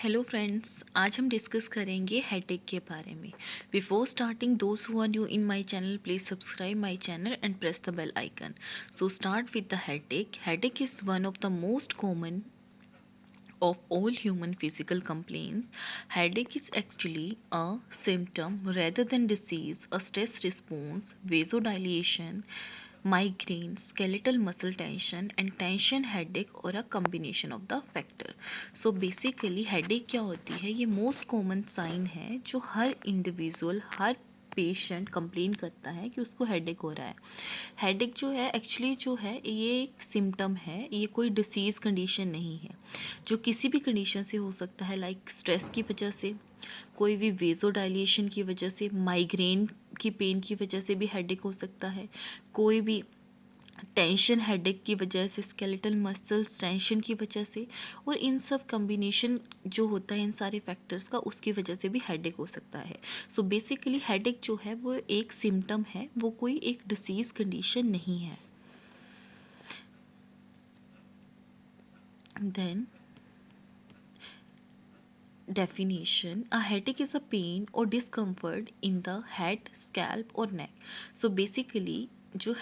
Hello friends, आज हम discuss करेंगे हेडेक के बारे में। Before starting, those who are new in my channel, please subscribe my channel and press the bell icon. So start with the headache. Headache is one of the most common of all human physical complaints. Headache is actually a symptom rather than disease, a stress response, vasodilation, migraine, skeletal muscle tension and tension headache or a combination of the factor. So basically headache क्या होती है? ये most common sign है जो हर individual, हर patient complain करता है कि उसको हेडेक हो रहा है। हेडेक जो है एक्चुअली जो है ये एक सिम्टम है, ये कोई डिसीज़ कंडीशन नहीं है, जो किसी भी कंडीशन से हो सकता है। लाइक स्ट्रेस की वजह से, कोई भी वेजोडाइलेशन की वजह से, माइग्रेन की पेन की वजह से भी हेडेक हो सकता है, कोई भी टेंशन हेडेक की वजह से, स्केलेटल मसल्स टेंशन की वजह से, और इन सब कम्बिनेशन जो होता है इन सारे फैक्टर्स का, उसकी वजह से भी हेडेक हो सकता है। सो बेसिकली हेडेक जो है वो एक सिम्टम है, वो कोई एक डिसीज़ कंडीशन नहीं है। Then definition: a headache is a pain or discomfort in the head, scalp or neck. So basically जो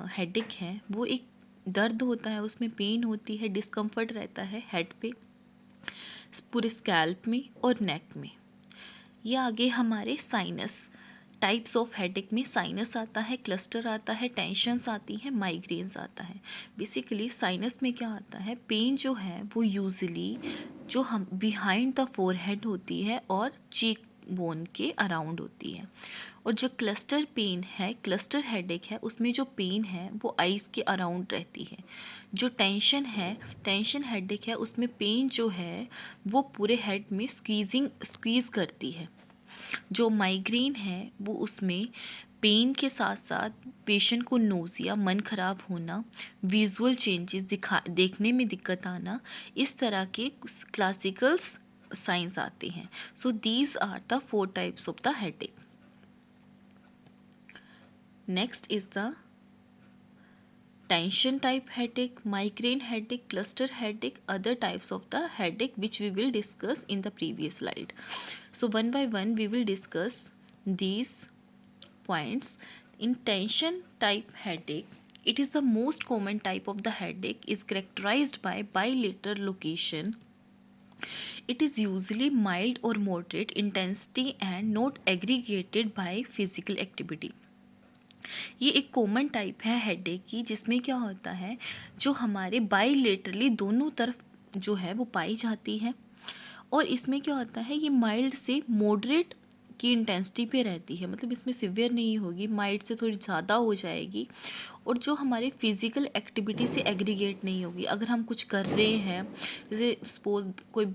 हेडेक है वो एक दर्द होता है, उसमें पेन होती है, डिस्कम्फर्ट रहता है हेड पे, पूरे स्कैल्प में और नेक में। ये आगे हमारे साइनस टाइप्स ऑफ हेडेक में साइनस आता है, क्लस्टर आता है, टेंशन्स आती हैं, माइग्रेन्स आता है। बेसिकली साइनस में क्या आता है, पेन जो है वो यूजुअली जो हम बिहाइंड द फोरहेड होती है और चीक बोन के अराउंड होती है। और जो क्लस्टर पेन है, क्लस्टर हेडेक है, उसमें जो पेन है वो आइज़ के अराउंड रहती है। जो टेंशन है, टेंशन हेडेक है, उसमें पेन जो है वो पूरे हेड में स्क्वीज़ करती है। जो माइग्रेन है वो उसमें पेन के साथ साथ पेशेंट को नोज़िया, मन खराब होना, विजुअल चेंजेस देखने में दिक्कत आना, इस तरह के क्लासिकल साइंस आते हैं। So these are the 4 types of the headache. Next is the tension type headache, migraine headache, cluster headache, other types of the headache which we will discuss in the previous slide. So one by one we will discuss these points. In tension type headache, it is the most common type of the headache, is characterized by bilateral location. It is usually mild or moderate intensity and not aggregated by physical activity. ये एक common type है headache की, जिसमें क्या होता है, जो हमारे बाइलेटरली दोनों तरफ जो है वो पाई जाती है, और इसमें क्या होता है, ये माइल्ड से मॉडरेट की इंटेंसिटी पे रहती है। मतलब इसमें सिवियर नहीं होगी, माइल्ड से थोड़ी ज़्यादा हो जाएगी, और जो हमारे फिज़िकल एक्टिविटी से एग्रीगेट नहीं होगी। अगर हम कुछ कर रहे हैं, जैसे सपोज कोई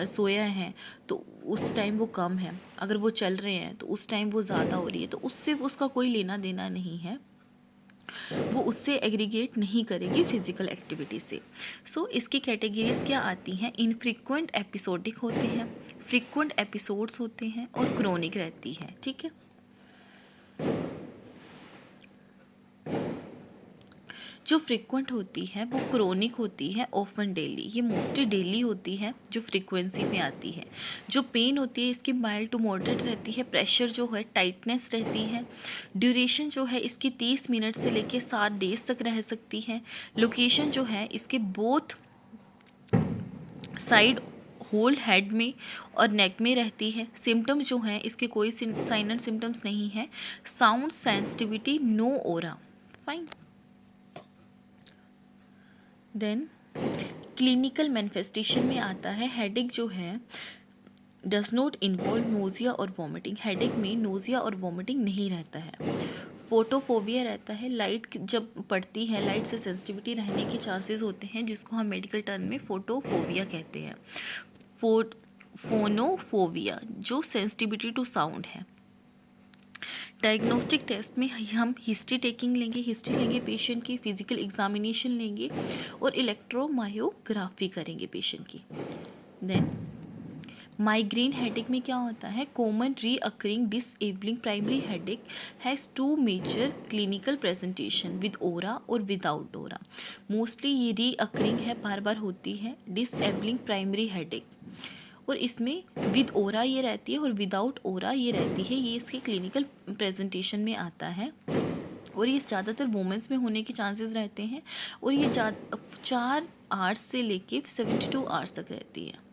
सोया है तो उस टाइम वो कम है, अगर वो चल रहे हैं तो उस टाइम वो ज़्यादा हो रही है, तो उससे उसका कोई लेना देना नहीं है, वो उससे एग्रीगेट नहीं करेगी फिजिकल एक्टिविटी से। सो इसकी कैटेगरीज क्या आती हैं? इनफ्रीक्वेंट एपिसोडिक होते हैं, फ्रीक्वेंट एपिसोड्स होते हैं, और क्रोनिक रहती है। ठीक है, जो फ्रीक्वेंट होती है वो क्रोनिक होती है, ऑफन डेली, ये मोस्टली डेली होती है, जो फ्रीक्वेंसी में आती है। जो पेन होती है इसकी माइल्ड टू मॉडरेट रहती है, प्रेशर जो है, टाइटनेस रहती है, ड्यूरेशन जो है इसकी 30 मिनट से लेके 7 डेज तक रह सकती है। लोकेशन जो है इसके बोथ साइड होल हेड में और नेक में रहती है। सिम्टम जो हैं इसके कोई साइन एंड सिम्टम्स नहीं है। साउंड सेंसिटिविटी, नो ओरा। फाइन। देन क्लिनिकल मैनिफेस्टेशन में आता है, हेडेक जो है डज नॉट इन्वॉल्व नोज़िया और वॉमिटिंग। हेडेक में नोज़िया और वॉमिटिंग नहीं रहता है। फोटोफोबिया रहता है, लाइट जब पड़ती है, लाइट से सेंसिटिविटी रहने के चांसेस होते हैं, जिसको हम मेडिकल टर्म में फोटोफोबिया कहते हैं। फोनोफोबिया जो सेंसिटिविटी टू साउंड है। डायग्नोस्टिक टेस्ट में हम हिस्ट्री लेंगे पेशेंट की, फिजिकल एग्जामिनेशन लेंगे और इलेक्ट्रोमायोग्राफी करेंगे पेशेंट की। देन माइग्रेन हेडेक में क्या होता है, common recurring disabling primary headache has 2 major clinical presentation, with aura और विदाउट ओरा। मोस्टली ये रीअकरिंग है, बार बार होती है, डिसेबलिंग प्राइमरी हेडेक, और इसमें विद ओरा ये रहती है और विदाउट ओरा ये रहती है। ये इसके क्लिनिकल प्रेजेंटेशन में आता है और ये ज़्यादातर वुमेंस में होने के चांसेस रहते हैं और ये 4 आवर्स से लेके 72 आवर्स तक रहती है।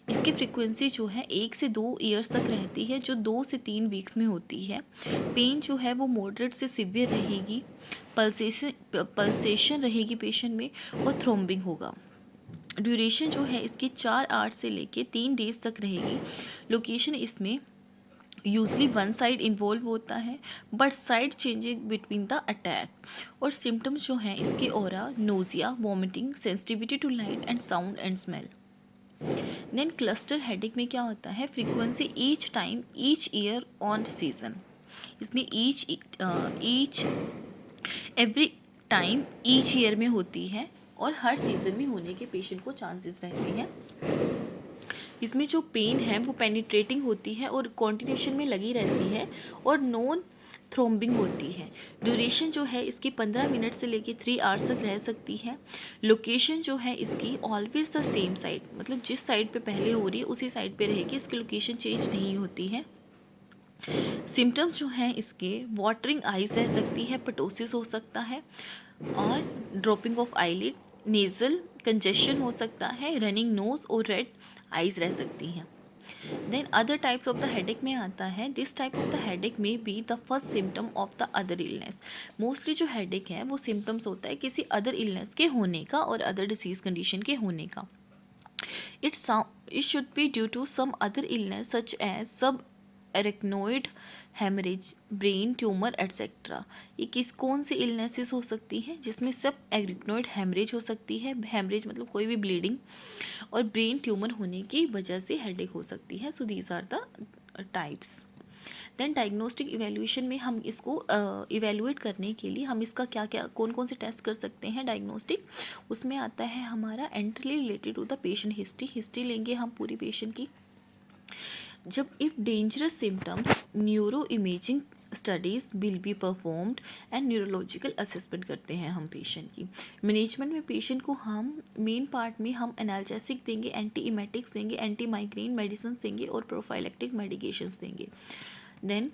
इसकी फ्रीक्वेंसी जो है 1 से 2 ईयर्स तक रहती है, जो 2 से 3 वीक्स में होती है। पेन जो है वो मॉडरेट से सिवियर रहेगी, पल्सेशन रहेगी पेशेंट में और थ्रोम्बिंग होगा। ड्यूरेशन जो है इसकी 4 आवर्स से लेके 3 डेज तक रहेगी। लोकेशन इसमें यूजली वन साइड इन्वॉल्व होता है but side changing between the attack. और सिम्टम्स जो हैं इसके aura, nausea, vomiting, sensitivity to light and sound and smell. Then cluster headache में क्या होता है, frequency each time, each year, on season. इसमें each every time, each year में होती है और हर सीज़न में होने के पेशेंट को चांसेस रहते हैं। इसमें जो पेन है वो पेनिट्रेटिंग होती है और कॉन्टिन्यूशन में लगी रहती है और नॉन थ्रोम्बिंग होती है। ड्यूरेशन जो है इसकी 15 मिनट से लेके 3 आवर्स तक रह सकती है। लोकेशन जो है इसकी ऑलवेज द सेम साइड, मतलब जिस साइड पे पहले हो रही है उसी साइड पे रहेगी, इसकी लोकेशन चेंज नहीं होती है। सिम्टम्स जो हैं इसके वाटरिंग आइज रह सकती है, पटोसिस हो सकता है और dropping of eyelid, nasal congestion हो सकता है, रनिंग नोज और रेड आइज रह सकती हैं। Then other types of the headache में आता है, this type of the headache में be the first symptom of the other illness. Mostly जो हेडेक है वो सिम्टम्स होता है किसी अदर इलनेस के होने का और अदर डिसीज कंडीशन के होने का। It should be due to some other illness such as subarachnoid hemorrhage, brain tumour etcetera. ये कौन सी इलनेसेस हो सकती हैं जिसमें सब एरिक्नोइड हेमरेज हो सकती है, हेमरेज मतलब कोई भी ब्लीडिंग, और ब्रेन ट्यूमर होने की वजह से हेडेक हो सकती है। So these are the types. Then diagnostic evaluation में हम इसको इवेल्यूएट करने के लिए हम इसका क्या क्या कौन कौन से टेस्ट कर सकते हैं डायग्नोस्टिक, उसमें आता है हमारा entirely related to the patient history लेंगे हम पूरी पेशेंट की। जब if dangerous symptoms, neuro imaging studies will be performed and neurological assessment करते हैं हम पेशेंट की। मैनेजमेंट में पेशेंट को हम मेन पार्ट में हम एनाल्जेसिक देंगे, एंटी इमेटिक्स देंगे, एंटी माइग्रेन मेडिसिन देंगे और प्रोफाइलेक्टिक मेडिकेशंस देंगे। Then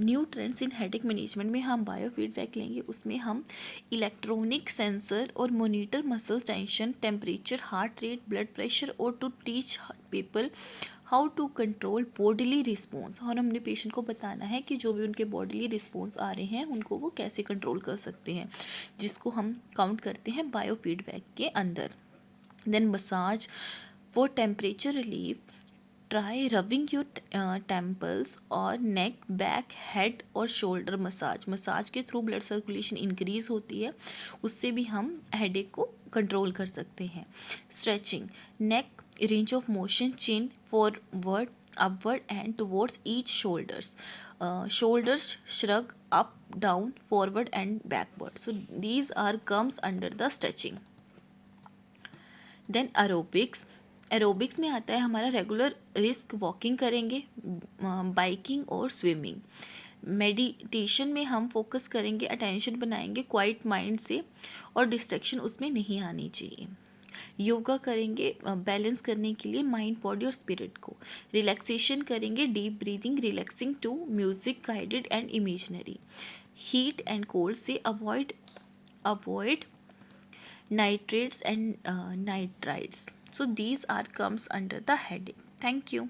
new trends in headache management में हम बायो फीडबैक लेंगे, उसमें हम इलेक्ट्रॉनिक सेंसर और monitor muscle tension, temperature, heart rate, blood pressure और to teach people how to control bodily response. और हमने पेशेंट को बताना है कि जो भी उनके बॉडीली रिस्पॉन्स आ रहे हैं उनको वो कैसे कंट्रोल कर सकते हैं, जिसको हम काउंट करते हैं बायो फीडबैक के अंदर। Then massage for temperature relief, try rubbing your temples और नेक, बैक, हेड और शोल्डर मसाज के थ्रू ब्लड सर्कुलेशन इंक्रीज होती है, उससे भी हम हेडेक को कंट्रोल कर सकते हैं। Stretching, neck range of motion, chin forward, upward and towards each shoulders, shoulders shrug up, down, forward and backward. So these are comes under the stretching. Then aerobics में आता है हमारा रेगुलर रिस्क वॉकिंग करेंगे, biking और swimming. Meditation में हम focus करेंगे, attention बनाएंगे क्वाइट माइंड से और डिस्ट्रैक्शन उसमें नहीं आनी चाहिए। योगा करेंगे बैलेंस करने के लिए माइंड, बॉडी और स्पिरिट को। रिलैक्सेशन करेंगे, deep breathing, relaxing to music, guided and imaginary. Heat and cold से avoid nitrates and nitrites. So these are comes under the headache. Thank you.